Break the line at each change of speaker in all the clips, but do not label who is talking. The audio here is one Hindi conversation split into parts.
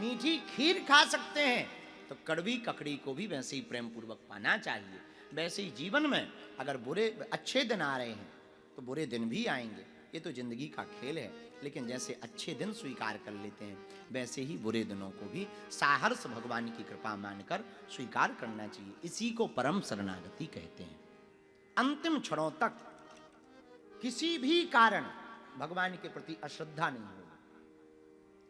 मीठी खीर खा सकते हैं, तो कड़वी ककड़ी को भी वैसे ही प्रेम पूर्वक पाना चाहिए। वैसे ही जीवन में अगर अच्छे दिन आ रहे हैं तो बुरे दिन भी आएंगे, ये तो जिंदगी का खेल है। लेकिन जैसे अच्छे दिन स्वीकार कर लेते हैं, वैसे ही बुरे दिनों को भी साहर्ष भगवान की कृपा मानकर स्वीकार करना चाहिए। इसी को परम शरणागति कहते हैं। अंतिम क्षणों तक किसी भी कारण भगवान के प्रति अश्रद्धा नहीं होगी,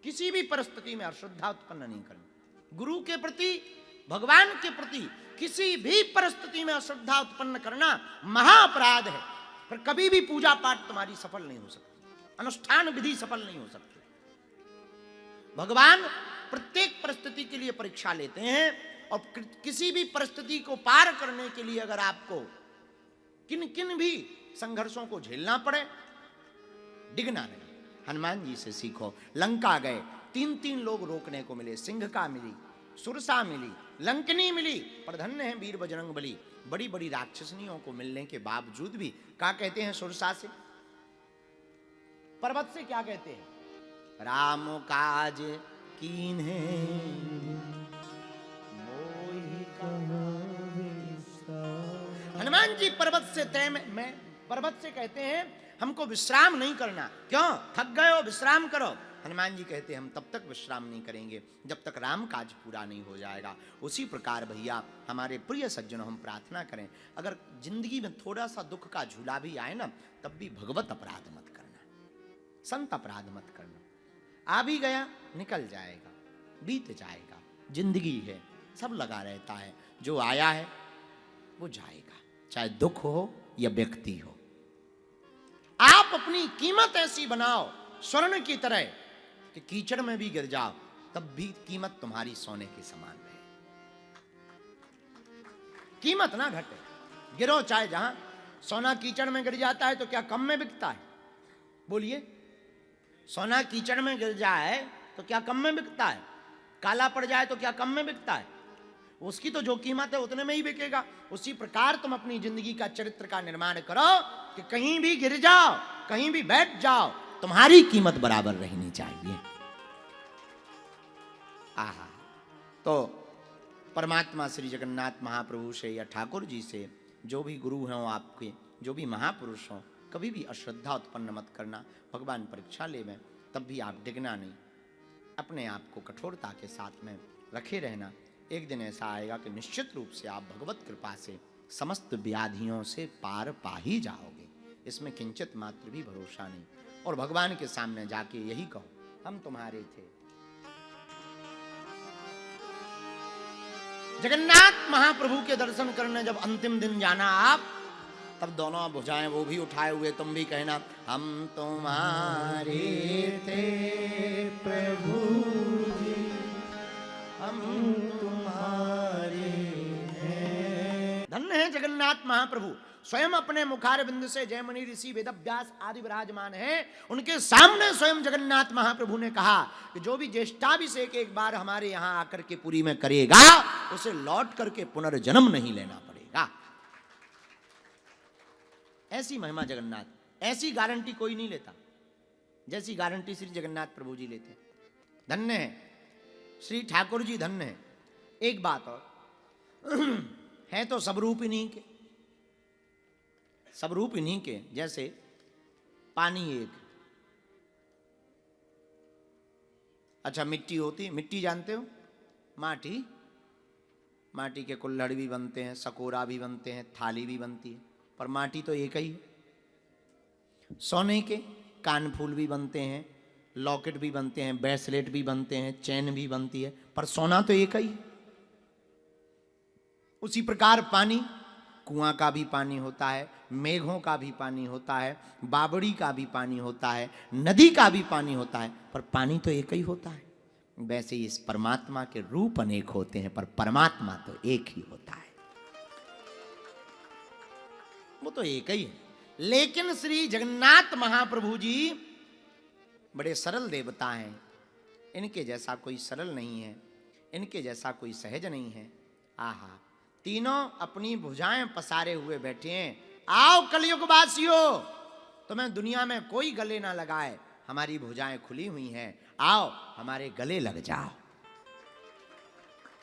किसी भी परिस्थिति में अश्रद्धा उत्पन्न नहीं करनी। गुरु के प्रति, भगवान के प्रति किसी भी परिस्थिति में अश्रद्धा उत्पन्न करना महाअपराध है। पर कभी भी पूजा पाठ तुम्हारी सफल नहीं हो सकती, अनुष्ठान विधि सफल नहीं हो सकती। भगवान प्रत्येक परिस्थिति के लिए परीक्षा लेते हैं, और किसी भी परिस्थिति को पार करने के लिए अगर आपको किन किन भी संघर्षों को झेलना पड़े, डिगना नहीं। हनुमान जी से सीखो। लंका गए, 3 लोग रोकने को मिले, सिंह का मिली, सुरसा मिली, लंकनी मिली, पर धन्य है वीर बजरंग बली। बड़ी बड़ी राक्षसनियों को मिलने के बावजूद भी क्या कहते हैं सुरसा से, पर्वत से क्या कहते हैं, राम काज कीन्हे मोहि कहावे। हनुमान जी पर्वत से पर्वत से कहते हैं हमको विश्राम नहीं करना। क्यों? थक गए हो, विश्राम करो। हनुमान जी कहते हैं हम तब तक विश्राम नहीं करेंगे जब तक राम काज पूरा नहीं हो जाएगा। उसी प्रकार भैया हमारे प्रिय सज्जनों, हम प्रार्थना करें, अगर जिंदगी में थोड़ा सा दुख का झूला भी आए ना, तब भी भगवत अपराध मत करना, संत अपराध मत करना। आ भी गया निकल जाएगा, बीत जाएगा, जिंदगी है, सब लगा रहता है। जो आया है वो जाएगा, चाहे दुख हो या व्यक्ति हो। आप अपनी कीमत ऐसी बनाओ स्वर्ण की तरह कि कीचड़ में भी गिर जाओ तब भी कीमत तुम्हारी सोने के समान रहे, कीमत ना घटे। गिरो चाहे जहां, सोना कीचड़ में गिर जाता है तो क्या कम में बिकता है? बोलिए, सोना कीचड़ में गिर जाए तो क्या कम में बिकता है? काला पड़ जाए तो क्या कम में बिकता है? उसकी तो जो कीमत है उतने में ही बिकेगा। उसी प्रकार तुम अपनी जिंदगी का चरित्र का निर्माण करो कि कहीं भी गिर जाओ, कहीं भी बैठ जाओ, तुम्हारी कीमत बराबर रहनी चाहिए। आहा, तो परमात्मा श्री जगन्नाथ महाप्रभु से या ठाकुर जी से, जो भी गुरु हों आपके, जो भी महापुरुष हों, कभी भी अश्रद्धा उत्पन्न मत करना। भगवान परीक्षा ले में तब भी आप डिगना नहीं, अपने आप को कठोरता के साथ में रखे रहना। एक दिन ऐसा आएगा कि निश्चित रूप से आप भगवत कृपा से समस्त व्याधियों से पार पा ही जाओगे, इसमें किंचित मात्र भी भरोसा नहीं। और भगवान के सामने जाके यही कहो, हम तुम्हारे थे। जगन्नाथ महाप्रभु के दर्शन करने जब अंतिम दिन जाना आप, तब दोनों भुजाएं वो भी उठाए हुए तुम भी कहना, हम तुम्हारे थे प्रभु जी, हम तुम्हारे हैं। धन्य है जगन्नाथ महाप्रभु, स्वयं अपने मुखारविंद से जयमुनि ऋषि वेदव्यास आदि विराजमान हैं, उनके सामने स्वयं जगन्नाथ महाप्रभु ने कहा कि जो भी ज्येष्ठाभिषेक एक बार हमारे यहाँ आकर के पुरी में करेगा, उसे लौट करके पुनर्जन्म नहीं लेना पड़ेगा। ऐसी महिमा जगन्नाथ, ऐसी गारंटी कोई नहीं लेता जैसी गारंटी श्री जगन्नाथ प्रभु जी लेते। धन्य है श्री ठाकुर जी, धन्य है। एक बात और है तो सब रूप इन्हीं के, सब रूप इन्हीं के। जैसे पानी एक, अच्छा मिट्टी होती, मिट्टी जानते हो, माटी, माटी के कुल्हड़ भी बनते हैं, सकोरा भी बनते हैं, थाली भी बनती है, पर माटी तो एक ही है। सोने के कानफूल भी बनते हैं, लॉकेट भी बनते हैं, ब्रेसलेट भी बनते हैं, चैन भी बनती है, पर सोना तो एक ही। उसी प्रकार पानी, कुआं का भी पानी होता है, मेघों का भी पानी होता है, बावड़ी का भी पानी होता है, नदी का भी पानी होता है, पर पानी तो एक ही होता है। वैसे ही इस परमात्मा के रूप अनेक होते हैं, पर परमात्मा तो एक ही होता है, वो तो एक ही है। लेकिन श्री जगन्नाथ महाप्रभु जी बड़े सरल देवता हैं, इनके जैसा कोई सरल नहीं है, इनके जैसा कोई सहज नहीं है। आहा, तीनों अपनी भुजाएं पसारे हुए बैठे हैं। आओ कलयुग वासियों, तुम्हें दुनिया में कोई गले ना लगाए, हमारी भुजाएं खुली हुई हैं, आओ हमारे गले लग जाओ।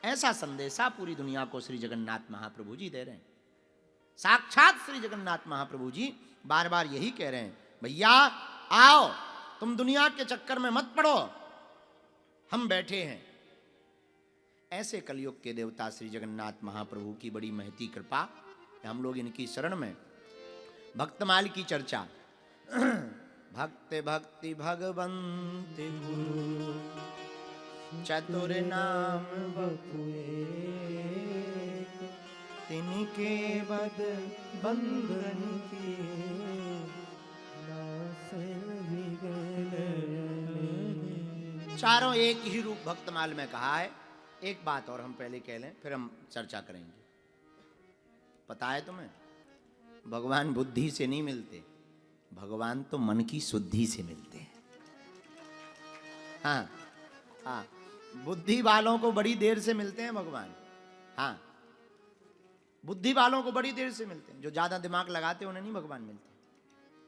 ऐसा संदेशा पूरी दुनिया को श्री जगन्नाथ महाप्रभु जी दे रहे हैं। साक्षात श्री जगन्नाथ महाप्रभु जी बार बार यही कह रहे हैं, भैया आओ, तुम दुनिया के चक्कर में मत पड़ो, हम बैठे हैं। ऐसे कलयुग के देवता श्री जगन्नाथ महाप्रभु की बड़ी महती कृपा, हम लोग इनकी शरण में भक्तमाल की चर्चा। भक्त भक्ति भगवंत गुरु चतुर नाम बपुए, तिनके बद बंधन की चारों एक ही रूप भक्तमाल में कहा है। एक बात और हम पहले कह लें, फिर हम चर्चा करेंगे। पता है तुम्हें, भगवान बुद्धि से नहीं मिलते, भगवान तो मन की शुद्धि से मिलते हैं। हाँ हाँ, बुद्धि वालों को बड़ी देर से मिलते हैं भगवान। हाँ, बुद्धि वालों को बड़ी देर से मिलते हैं। जो ज्यादा दिमाग लगाते हैं उन्हें नहीं भगवान मिलते,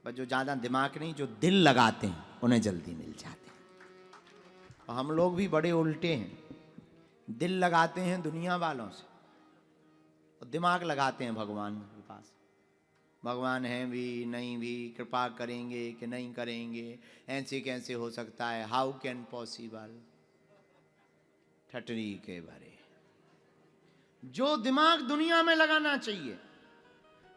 पर जो ज्यादा दिमाग नहीं, जो दिल लगाते हैं उन्हें जल्दी मिल जाते हैं। और हम लोग भी बड़े उल्टे हैं, दिल लगाते हैं दुनिया वालों से और दिमाग लगाते हैं भगवान के पास। भगवान हैं भी नहीं भी, कृपा करेंगे कि नहीं करेंगे, ऐसे कैसे हो सकता है, हाउ कैन पॉसिबल। ठटरी के भरे। जो दिमाग दुनिया में लगाना चाहिए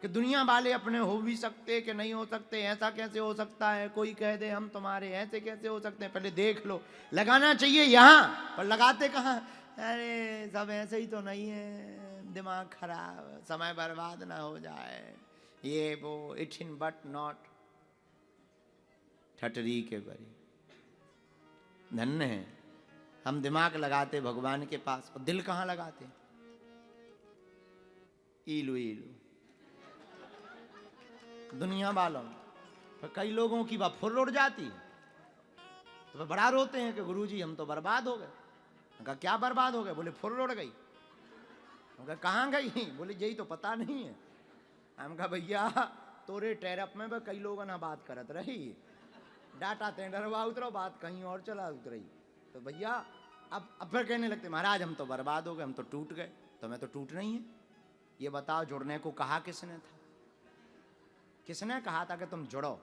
कि दुनिया वाले अपने हो भी सकते कि नहीं हो सकते, ऐसा कैसे हो सकता है, कोई कह दे हम तुम्हारे, ऐसे कैसे हो सकते हैं, पहले देख लो। लगाना चाहिए यहाँ, पर लगाते कहाँ, अरे सब ऐसे ही तो नहीं है, दिमाग खराब, समय बर्बाद ना हो जाए, ये वो, इट इन बट नॉट। ठटरी के भरी। धन्य है हम दिमाग लगाते भगवान के पास, और दिल कहाँ लगाते, ईलू ईलू दुनिया वालों। पर कई लोगों की बात फुर उड़ जाती है तो बड़ा रोते हैं कि गुरुजी हम तो बर्बाद हो गए। उनका क्या बर्बाद हो गए, बोले फुर उड़ गई। उनका कहाँ गई, बोले यही तो पता नहीं है। हम कहा भैया तोरे टेरप में भी कई लोग ना बात करत रही, डाटा टेंडरवा उतरो, बात कहीं और चला उतरी। तो भैया अब फिर कहने लगते महाराज हम तो बर्बाद हो गए, हम तो टूट गए। तो मैं तो टूट नहीं है, ये बताओ जुड़ने को कहा किसने था? किसने कहा था कि तुम जुड़ो?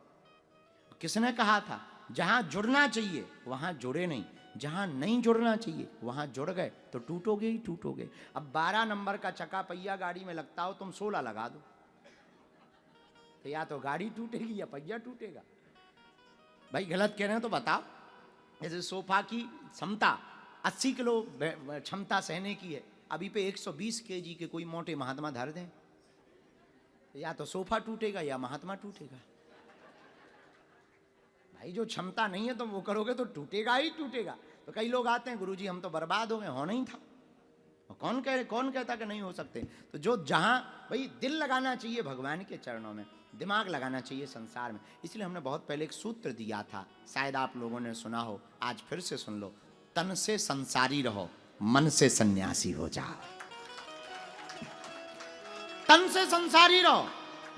किसने कहा था जहां जुड़ना चाहिए वहां जुड़े नहीं, जहां नहीं जुड़ना चाहिए वहां जुड़ गए तो टूटोगे ही टूटोगे। अब 12 नंबर का चक्का पहिया गाड़ी में लगता हो, तुम 16 लगा दो तो या तो गाड़ी टूटेगी या पहिया टूटेगा। भाई गलत कह रहे हो तो बताओ। जैसे सोफा की क्षमता 80 किलो क्षमता सहने की है, अभी पे 120 केजी के कोई मोटे महात्मा धर दें, या तो सोफा टूटेगा या महात्मा टूटेगा। भाई जो क्षमता नहीं है तुम वो करोगे तो टूटेगा ही टूटेगा। तो कई लोग आते हैं गुरुजी हम तो बर्बाद हो गए, होना ही था। और कौन कहता कि नहीं हो सकते? तो जो जहां भाई दिल लगाना चाहिए भगवान के चरणों में, दिमाग लगाना चाहिए संसार में। इसलिए हमने बहुत पहले एक सूत्र दिया था, शायद आप लोगों ने सुना हो, आज फिर से सुन लो। तन से संसारी रहो, मन से सन्यासी हो जाओ। तन से संसारी रहो,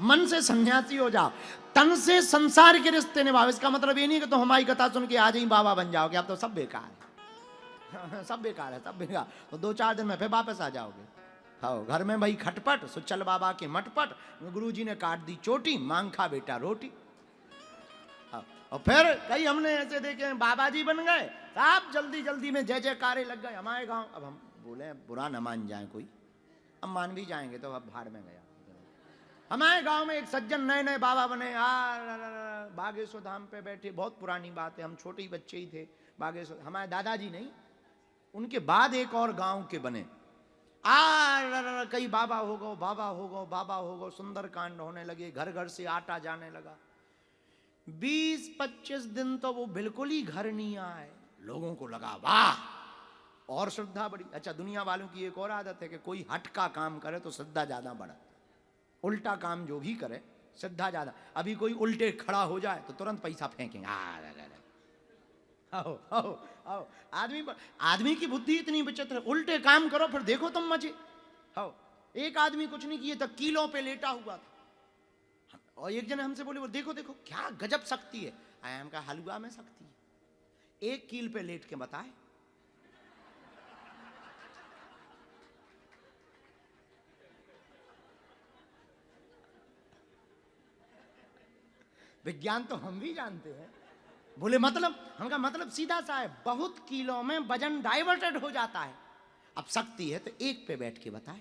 मन से सन्यासी हो जाओ। तन से संसार के रिश्ते निभाओ। इसका मतलब ये नहीं कि तुम हमारी कथा सुन के आज ही बाबा बन जाओगे, अब तो सब बेकार है। सब बेकार है, सब बेकार। तो 2-4 दिन में फिर वापस आ जाओगे। हाँ, घर में भाई खटपट, सुचल बाबा के मटपट, गुरुजी ने काट दी चोटी, मांग खा बेटा रोटी। और फिर कई हमने ऐसे देखे बाबा जी बन गए, आप जल्दी जल्दी में जय जयकारे लग गए हमारे गांव। अब हम बोले बुरा न मान जाए कोई, अब मान भी जाएंगे तो अब भाड़ में गया। हमारे गांव में एक सज्जन नए नए बाबा बने, बागेश्वर धाम पे बैठे, बहुत पुरानी बात है, हम छोटे ही बच्चे ही थे। बागेश्वर हमारे दादाजी नहीं, उनके बाद एक और गांव के बने। कई बाबा हो गो, बाबा हो गो, बाबा हो गो, सुंदर कांड होने लगे, घर घर से आटा जाने लगा। 20-25 दिन तो वो बिल्कुल ही घर नहीं आए। लोगों को लगा वाह, और श्रद्धा बढ़ी। अच्छा, दुनिया वालों की एक और आदत है कि कोई हट का काम करे तो श्रद्धा ज्यादा बढ़े, उल्टा काम जो भी करे श्रद्धा ज्यादा। अभी कोई उल्टे खड़ा हो जाए तो तुरंत पैसा फेंकेंगे। आओ आओ आओ, आदमी की बुद्धि इतनी विचित्र है, उल्टे काम करो फिर देखो तुम मजे। आओ, एक आदमी कुछ नहीं किए था, कीलों पे लेटा हुआ था, और एक जन हमसे बोले, वो देखो देखो क्या गजब शक्ति है। आयाम का हलवा में शक्ति है, एक कील पे लेट के बताए। विज्ञान तो हम भी जानते हैं। बोले मतलब? हम कहा मतलब सीधा सा है, बहुत किलो में वजन डाइवर्टेड हो जाता है। अब शक्ति है तो एक पे बैठ के बताए।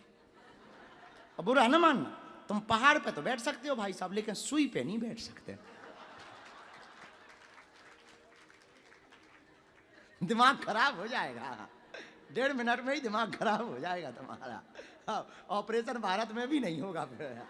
अब बुरा न मानना, तुम पहाड़ पे तो बैठ सकते हो भाई साहब, लेकिन सुई पे नहीं बैठ सकते। दिमाग खराब हो जाएगा, 1.5 मिनट में ही दिमाग खराब हो जाएगा तुम्हारा। ऑपरेशन भारत में भी नहीं होगा फिर।